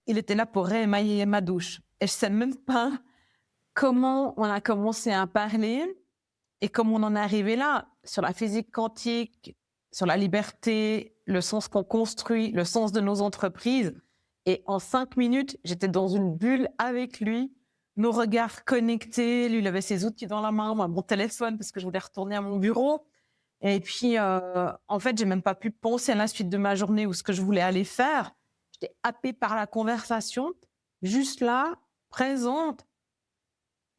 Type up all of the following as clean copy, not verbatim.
il était là pour émailler ma douche. Et je sais même pas comment on a commencé à parler et comment on en est arrivé là, sur la physique quantique, sur la liberté, le sens qu'on construit, le sens de nos entreprises. Et en 5 minutes, j'étais dans une bulle avec lui, nos regards connectés. Lui, il avait ses outils dans la main, moi, mon téléphone, parce que je voulais retourner à mon bureau. Et puis, en fait, j'ai même pas pu penser à la suite de ma journée ou ce que je voulais aller faire. J'étais happée par la conversation, juste là, présente,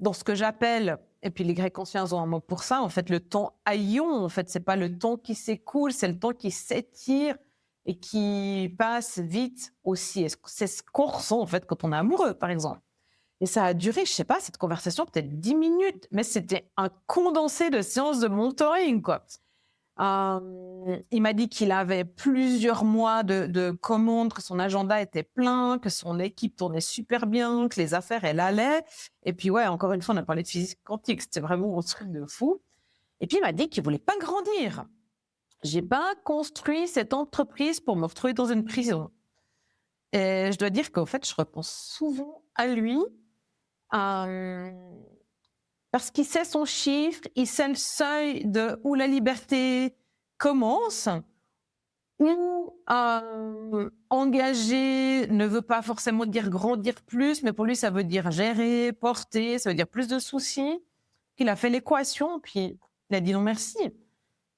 dans ce que j'appelle, et puis les Grecs anciens ont un mot pour ça, en fait, le temps haïon, en fait, c'est pas le temps qui s'écoule, c'est le temps qui s'étire et qui passe vite aussi. C'est ce qu'on ressent, en fait, quand on est amoureux, par exemple. Et ça a duré, je sais pas, cette conversation, peut-être 10 minutes, mais c'était un condensé de séances de mentoring, quoi. Il m'a dit qu'il avait plusieurs mois de commandes, que son agenda était plein, que son équipe tournait super bien, que les affaires, elles allaient. Et puis, ouais, encore une fois, on a parlé de physique quantique. C'était vraiment un truc de fou. Et puis, il m'a dit qu'il voulait pas grandir. J'ai pas construit cette entreprise pour me retrouver dans une prison. Et je dois dire qu'en fait, je repense souvent à lui, euh, parce qu'il sait son chiffre, il sait le seuil de où la liberté commence, où engager ne veut pas forcément dire grandir plus, mais pour lui, ça veut dire gérer, porter, ça veut dire plus de soucis. Il a fait l'équation, puis il a dit non merci.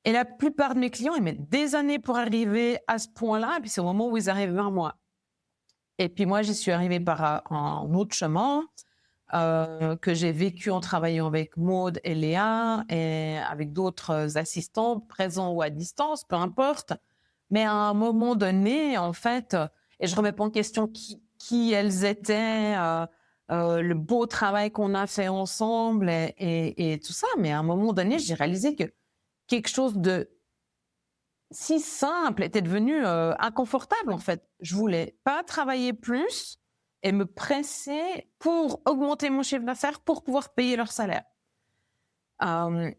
Et la plupart de mes clients, ils mettent des années pour arriver à ce point-là, et puis c'est au moment où ils arrivent vers moi. Et puis moi, j'y suis arrivée par un autre chemin, que j'ai vécu en travaillant avec Maud et Léa et avec d'autres assistants, présents ou à distance, peu importe. Mais à un moment donné, en fait, et je remets pas en question qui elles étaient, le beau travail qu'on a fait ensemble et tout ça, mais à un moment donné, j'ai réalisé que quelque chose de si simple était devenu inconfortable, en fait. Je voulais pas travailler plus et me presser pour augmenter mon chiffre d'affaires pour pouvoir payer leur salaire. Euh,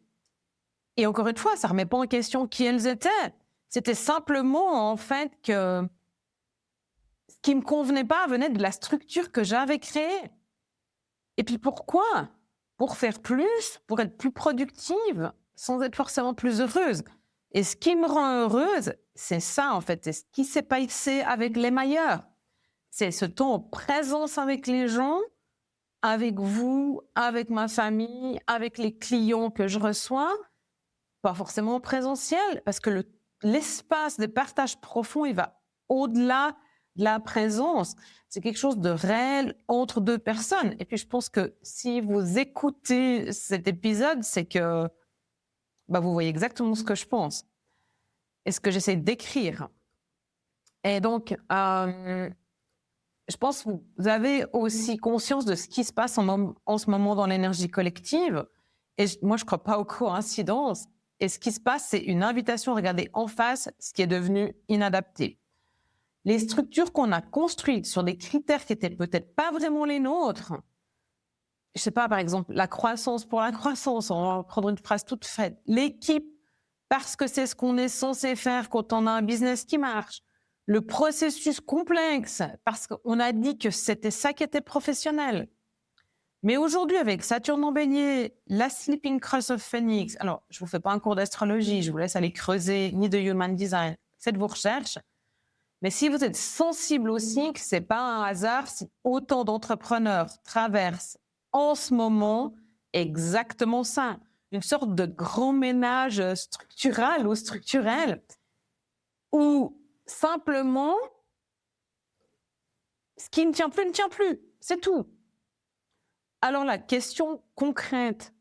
et encore une fois, ça remet pas en question qui elles étaient. C'était simplement, en fait, que ce qui me convenait pas venait de la structure que j'avais créée. Et puis pourquoi? Pour faire plus, pour être plus productive, sans être forcément plus heureuse. Et ce qui me rend heureuse, c'est ça, en fait. C'est ce qui s'est passé avec les meilleurs. C'est ce temps en présence avec les gens, avec vous, avec ma famille, avec les clients que je reçois, pas forcément en présentiel, parce que l'espace de partage profond, il va au-delà de la présence. C'est quelque chose de réel entre deux personnes. Et puis, je pense que si vous écoutez cet épisode, c'est que vous voyez exactement ce que je pense et ce que j'essaie d'écrire. Et donc, je pense que vous avez aussi conscience de ce qui se passe en ce moment dans l'énergie collective. Et moi, je ne crois pas aux coïncidences. Et ce qui se passe, c'est une invitation à regarder en face ce qui est devenu inadapté. Les structures qu'on a construites sur des critères qui étaient peut-être pas vraiment les nôtres, je sais pas, par exemple, la croissance pour la croissance, on va prendre une phrase toute faite. L'équipe, parce que c'est ce qu'on est censé faire quand on a un business qui marche. Le processus complexe, parce qu'on a dit que c'était ça qui était professionnel. Mais aujourd'hui, avec Saturne en Bélier, la Sleeping Cross of Phoenix, alors je vous fais pas un cours d'astrologie, je vous laisse aller creuser, ni de Human Design, faites vos recherches. Mais si vous êtes sensible aussi, que c'est pas un hasard si autant d'entrepreneurs traversent en ce moment exactement ça, une sorte de grand ménage structural ou structurel, où simplement, ce qui ne tient plus, c'est tout. Alors la question concrète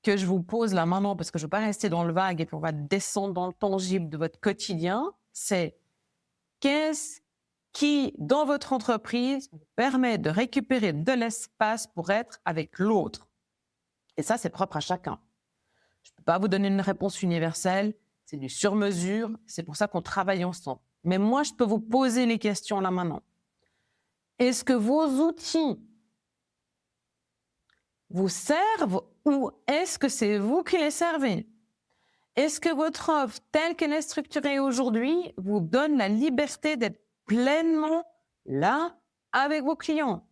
que je vous pose là maintenant, parce que je ne veux pas rester dans le vague et puis on va descendre dans le tangible de votre quotidien, c'est qu'est-ce qui, dans votre entreprise, vous permet de récupérer de l'espace pour être avec l'autre? Et ça, c'est propre à chacun. Je ne peux pas vous donner une réponse universelle, c'est du sur-mesure, c'est pour ça qu'on travaille ensemble. Mais moi, je peux vous poser les questions là maintenant. Est-ce que vos outils vous servent ou est-ce que c'est vous qui les servez? Est-ce que votre offre, telle qu'elle est structurée aujourd'hui, vous donne la liberté d'être pleinement là avec vos clients?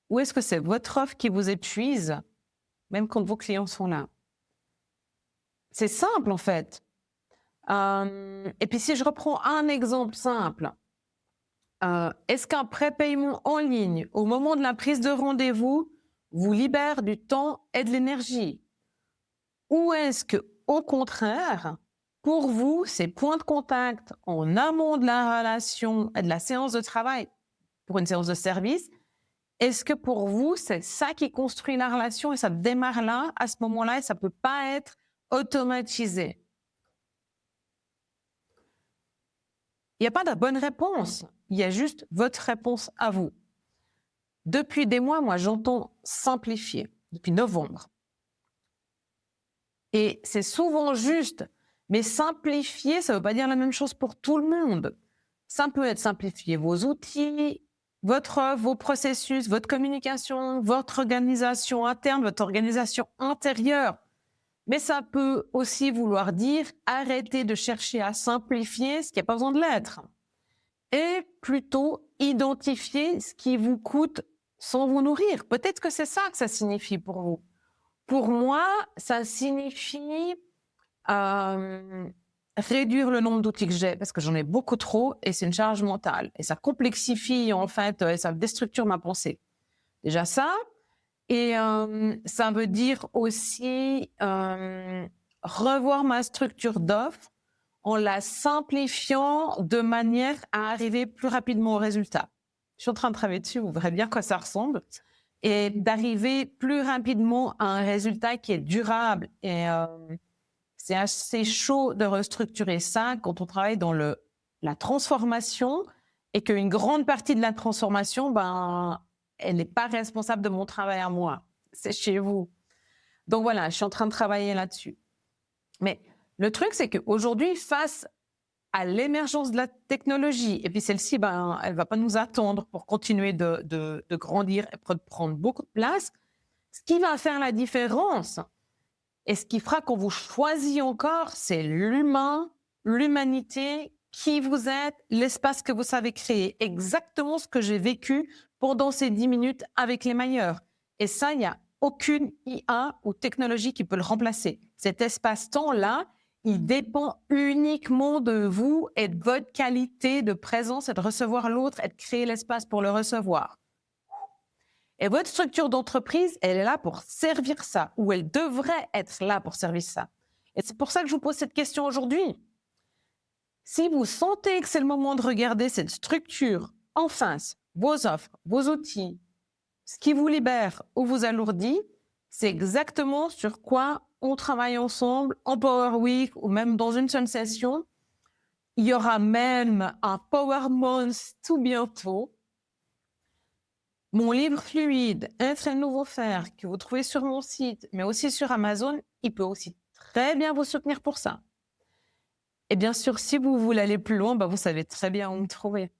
Ou est-ce que c'est votre offre qui vous épuise, même quand vos clients sont là? C'est simple, en fait. Et puis, si je reprends un exemple simple, est-ce qu'un prépaiement en ligne, au moment de la prise de rendez-vous, vous libère du temps et de l'énergie? Ou est-ce que, au contraire, pour vous, ces points de contact en amont de la relation et de la séance de travail, pour une séance de service, est-ce que pour vous, c'est ça qui construit la relation et ça démarre là, à ce moment-là, et ça ne peut pas être automatisé? Il n'y a pas de bonne réponse, il y a juste votre réponse à vous. Depuis des mois, moi, j'entends simplifier, depuis novembre. Et c'est souvent juste, mais simplifier, ça ne veut pas dire la même chose pour tout le monde. Ça peut être simplifier vos outils, votre œuvre, vos processus, votre communication, votre organisation interne, votre organisation intérieure. Mais ça peut aussi vouloir dire arrêter de chercher à simplifier ce qui n'a pas besoin de l'être et plutôt identifier ce qui vous coûte sans vous nourrir. Peut-être que c'est ça que ça signifie pour vous. Pour moi, ça signifie réduire le nombre d'outils que j'ai parce que j'en ai beaucoup trop et c'est une charge mentale. Et ça complexifie en fait, et ça déstructure ma pensée. Déjà ça. Et ça veut dire aussi revoir ma structure d'offre en la simplifiant de manière à arriver plus rapidement au résultat. Je suis en train de travailler dessus, vous verrez bien à quoi ça ressemble. Et d'arriver plus rapidement à un résultat qui est durable. Et c'est assez chaud de restructurer ça quand on travaille dans la transformation et qu'une grande partie de la transformation, elle n'est pas responsable de mon travail à moi. C'est chez vous. Donc voilà, je suis en train de travailler là-dessus. Mais le truc, c'est qu'aujourd'hui, face à l'émergence de la technologie, et puis celle-ci, elle ne va pas nous attendre pour continuer de grandir et de prendre beaucoup de place, ce qui va faire la différence et ce qui fera qu'on vous choisit encore, c'est l'humain, l'humanité, qui vous êtes, l'espace que vous savez créer. Exactement ce que j'ai vécu pendant ces 10 minutes avec les meilleurs. Et ça, il n'y a aucune IA ou technologie qui peut le remplacer. Cet espace-temps-là, il dépend uniquement de vous et de votre qualité de présence et de recevoir l'autre et de créer l'espace pour le recevoir. Et votre structure d'entreprise, elle est là pour servir ça, ou elle devrait être là pour servir ça. Et c'est pour ça que je vous pose cette question aujourd'hui. Si vous sentez que c'est le moment de regarder cette structure en face, vos offres, vos outils, ce qui vous libère ou vous alourdit, c'est exactement sur quoi on travaille ensemble en Power Week ou même dans une seule session. Il y aura même un Power Month tout bientôt. Mon livre fluide, Un trait de nouveau faire, que vous trouvez sur mon site, mais aussi sur Amazon, il peut aussi très bien vous soutenir pour ça. Et bien sûr, si vous voulez aller plus loin, vous savez très bien où me trouver.